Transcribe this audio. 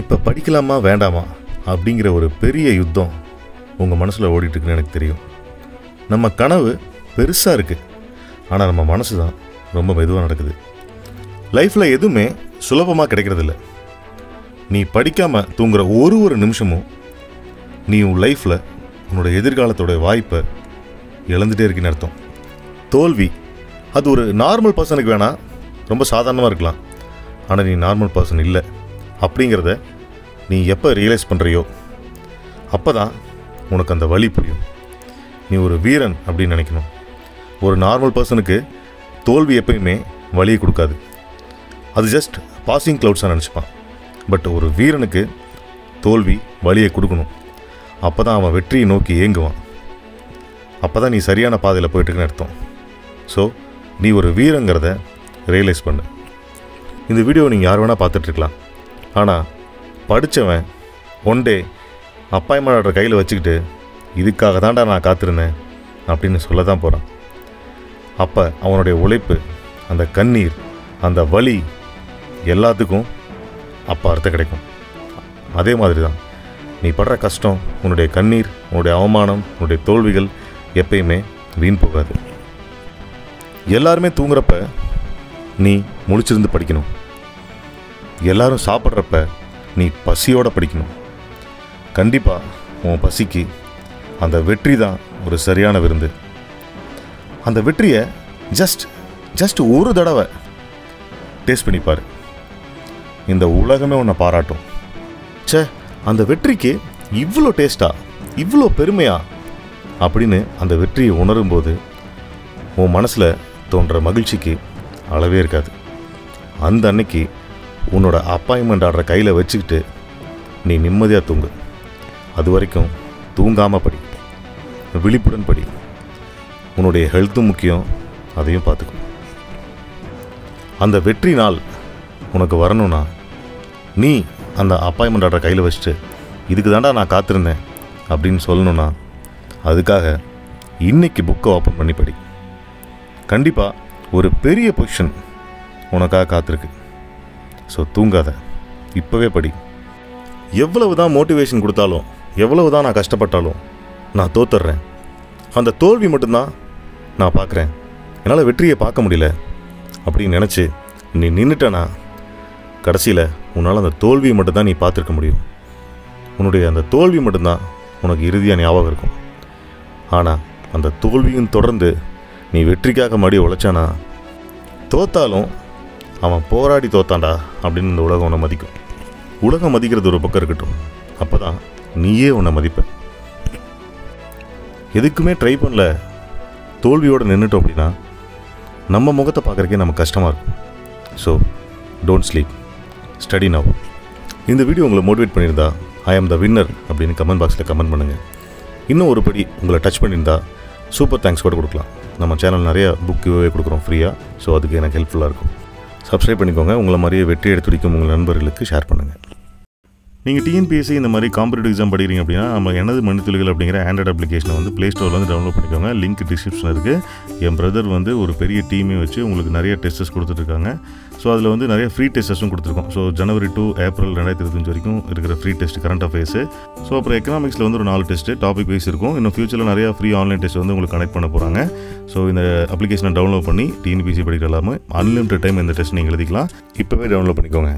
இப்போ படிக்கலாமா வேண்டாமா அப்படிங்கிற ஒரு பெரிய யுத்தம் உங்கள் மனசில் ஓடிட்டுருக்குன்னு எனக்கு தெரியும். நம்ம கனவு பெருசாக இருக்குது, ஆனால் நம்ம மனசு தான் ரொம்ப மெதுவாக நடக்குது. லைஃப்பில் எதுவுமே சுலபமாக கிடைக்கிறதில்ல. நீ படிக்காமல் தூங்குற ஒரு நிமிஷமும் நீ உன் லைஃப்பில் உன்னோட எதிர்காலத்தோட வாய்ப்பை இழந்துகிட்டே இருக்குன்னு அர்த்தம். தோல்வி அது ஒரு நார்மல் பர்சனுக்கு வேணால் ரொம்ப சாதாரணமாக இருக்கலாம், ஆனால் நீ நார்மல் பர்சன் இல்லை அப்படிங்கிறத நீ எப்போ ரியலைஸ் பண்ணுறியோ அப்போ தான் உனக்கு அந்த வலி புரியும். நீ ஒரு வீரன் அப்படின்னு நினைக்கணும். ஒரு நார்மல் பர்சனுக்கு தோல்வி எப்பயுமே வலியை கொடுக்காது, அது ஜஸ்ட் பாசிங் க்ளவுட்ஸாக நினச்சிப்பான். பட் ஒரு வீரனுக்கு தோல்வி வலியை கொடுக்கணும். அப்போ தான் அவன் வெற்றியை நோக்கி ஏங்குவான். அப்போ தான் நீ சரியான பாதையில் போயிட்டுருக்குன்னு அர்த்தம். ஸோ நீ ஒரு வீரங்கிறத ரியலைஸ் பண்ணு. இந்த வீடியோ நீங்கள் யார் வேணால் பார்த்துட்ருக்கலாம், ஆனால் படித்தவன் ஒன் டே அப்பாயின்மெண்ட் ஆர்டர் கையில் வச்சுக்கிட்டு இதுக்காக தான்டா நான் காத்திருந்தேன் அப்படின்னு சொல்ல தான் போகிறான். அப்போ அவனுடைய உழைப்பு, அந்த கண்ணீர், அந்த வலி எல்லாத்துக்கும் அப்போ அர்த்தம் கிடைக்கும். அதே மாதிரி தான் நீ படுற கஷ்டம், உன்னுடைய கண்ணீர், உன்னுடைய அவமானம், உன்னுடைய தோல்விகள் எப்பயுமே வீண் போகாது. எல்லாருமே தூங்குறப்ப நீ முழிச்சிருந்து படிக்கணும். எல்லாரும் சாப்பிட்றப்ப நீ பசியோடு படிக்கணும். கண்டிப்பாக உன் பசிக்கு அந்த வெற்றி தான் ஒரு சரியான விருந்து. அந்த வெற்றியை ஜஸ்ட் ஒரு தடவை டேஸ்ட் பண்ணிப்பார். இந்த உலகமே உன்னை பாராட்டும். அந்த வெற்றிக்கு இவ்வளோ டேஸ்டா, இவ்வளோ பெருமையா அப்படின்னு அந்த வெற்றியை உணரும்போது உன் மனசில் தோன்ற மகிழ்ச்சிக்கு அளவே இருக்காது. அந்த அன்னைக்கு உன்னோட அப்பாயின்மெண்ட் ஆர்டரை கையில் வச்சுக்கிட்டு நீ நிம்மதியாக தூங்கு. அது வரைக்கும் தூங்காமல் படி, விழிப்புடன் படி. உன்னுடைய ஹெல்த்தும் முக்கியம், அதையும் பார்த்துக்கும். அந்த வெற்றி நாள் உனக்கு வரணும்னா நீ அந்த அப்பாயின்மெண்ட் ஆர்டரை கையில் வச்சுட்டு இதுக்கு தாண்டா நான் காத்திருந்தேன் அப்படின்னு சொல்லணும்னா அதுக்காக இன்றைக்கி புக்கை ஓப்பன் பண்ணி படி. கண்டிப்பாக ஒரு பெரிய பொசிஷன் உனக்காக காத்திருக்கு. ஸோ தூங்காத, இப்போவே படி. எவ்வளவு தான் மோட்டிவேஷன் கொடுத்தாலும், எவ்வளவு தான் நான் கஷ்டப்பட்டாலும் நான் தோத்துடுறேன், அந்த தோல்வி மட்டும்தான் நான் பார்க்குறேன், என்னால் வெற்றியை பார்க்க முடியல அப்படின்னு நினச்சி நீ நின்றுட்டனா கடைசியில் உன்னால் அந்த தோல்வியை மட்டும்தான் நீ பார்த்துருக்க முடியும். உன்னுடைய அந்த தோல்வி மட்டும்தான் உனக்கு இறுதியாக ஞாபகம் இருக்கும். ஆனால் அந்த தோல்வியும் தொடர்ந்து நீ வெற்றிக்காக மறுபடியும் உழைச்சானா தோத்தாலும் அவன் போராடி தோத்தாண்டா அப்படின்னு இந்த உலகம் உன்னை மதிக்கும். உலகம் மதிக்கிறது ஒரு பக்கம் இருக்கட்டும், அப்போ தான் நீயே உன்னை மதிப்ப. எதுக்குமே ட்ரை பண்ணல, தோல்வியோடு நின்றுட்டோம் அப்படின்னா நம்ம முகத்தை பார்க்குறக்கே நமக்கு கஷ்டமாக இருக்கும். So don't sleep, study now. இந்த வீடியோ உங்களை மோட்டிவேட் பண்ணியிருந்தா ஐ ஆம் த வின்னர் அப்படின்னு கமெண்ட் பாக்ஸில் கமெண்ட் பண்ணுங்கள். இன்னும் ஒரு படி உங்களை டச் பண்ணியிருந்தா சூப்பர் தேங்க்ஸ் கூட கொடுக்கலாம். நம்ம சேனல் நிறைய புக் கிவ்அவே கொடுக்குறோம் ஃப்ரீயாக. ஸோ அதுக்கு எனக்கு ஹெல்ப்ஃபுல்லாக இருக்கும். சப்ஸ்கிரைப் பண்ணிக்கோங்க. உங்களை மாதிரியே வெற்றி எடுத்து துடிக்கும் உங்கள் நண்பர்களுக்கு ஷேர் பண்ணுங்கள். நீங்கள் டிஎன்பிஎஸ்சி இந்த மாதிரி காம்படிட்டிவ் எக்ஸாம் படிக்கிறீங்க அப்படின்னா நம்ம எனது மணித்துளிகள் அப்படிங்கிற ஆண்ட்ராய்டு அப்ளிகேஷனை வந்து ப்ளே ஸ்டோரில் வந்து டவுன்லோட் பண்ணிக்கோங்க. லிங்க் டிஸ்கிரிப்ஷனில் இருக்குது. என் பிரதர் வந்து ஒரு பெரிய டீமே வச்சு உங்களுக்கு நிறைய டெஸ்ட்டஸ் கொடுத்துட்ருக்காங்க. ஸோ அதில் வந்து நிறைய ஃப்ரீ டெஸ்ட்ஸும் கொடுத்துருக்கோம். ஸோ ஜனவரி to ஏப்ரல் 2025 வரைக்கும் இருக்கிற free test current affairs. So அப்புறம் எக்கனாமிக்ஸில் வந்து ஒரு 4 டெஸ்ட்டு டாபிக் வைஸ் இருக்கும். இன்னும் ஃபியூச்சரில் நிறையா ஃப்ரீ ஆன்லைன் டெஸ்ட் வந்து உங்களுக்கு கனெக்ட் பண்ண போகிறாங்க. ஸோ இந்த அப்ளிகேஷனை டவுன்லோட் பண்ணி டிஎன்பிஎஸ்சி படிக்கிற எல்லாமே அன்லிமிட்டட் டைம் இந்த டெஸ்ட் நீங்கள் எழுதிக்கலாம். இப்போவே டவுன்லோட் பண்ணிக்கோங்க.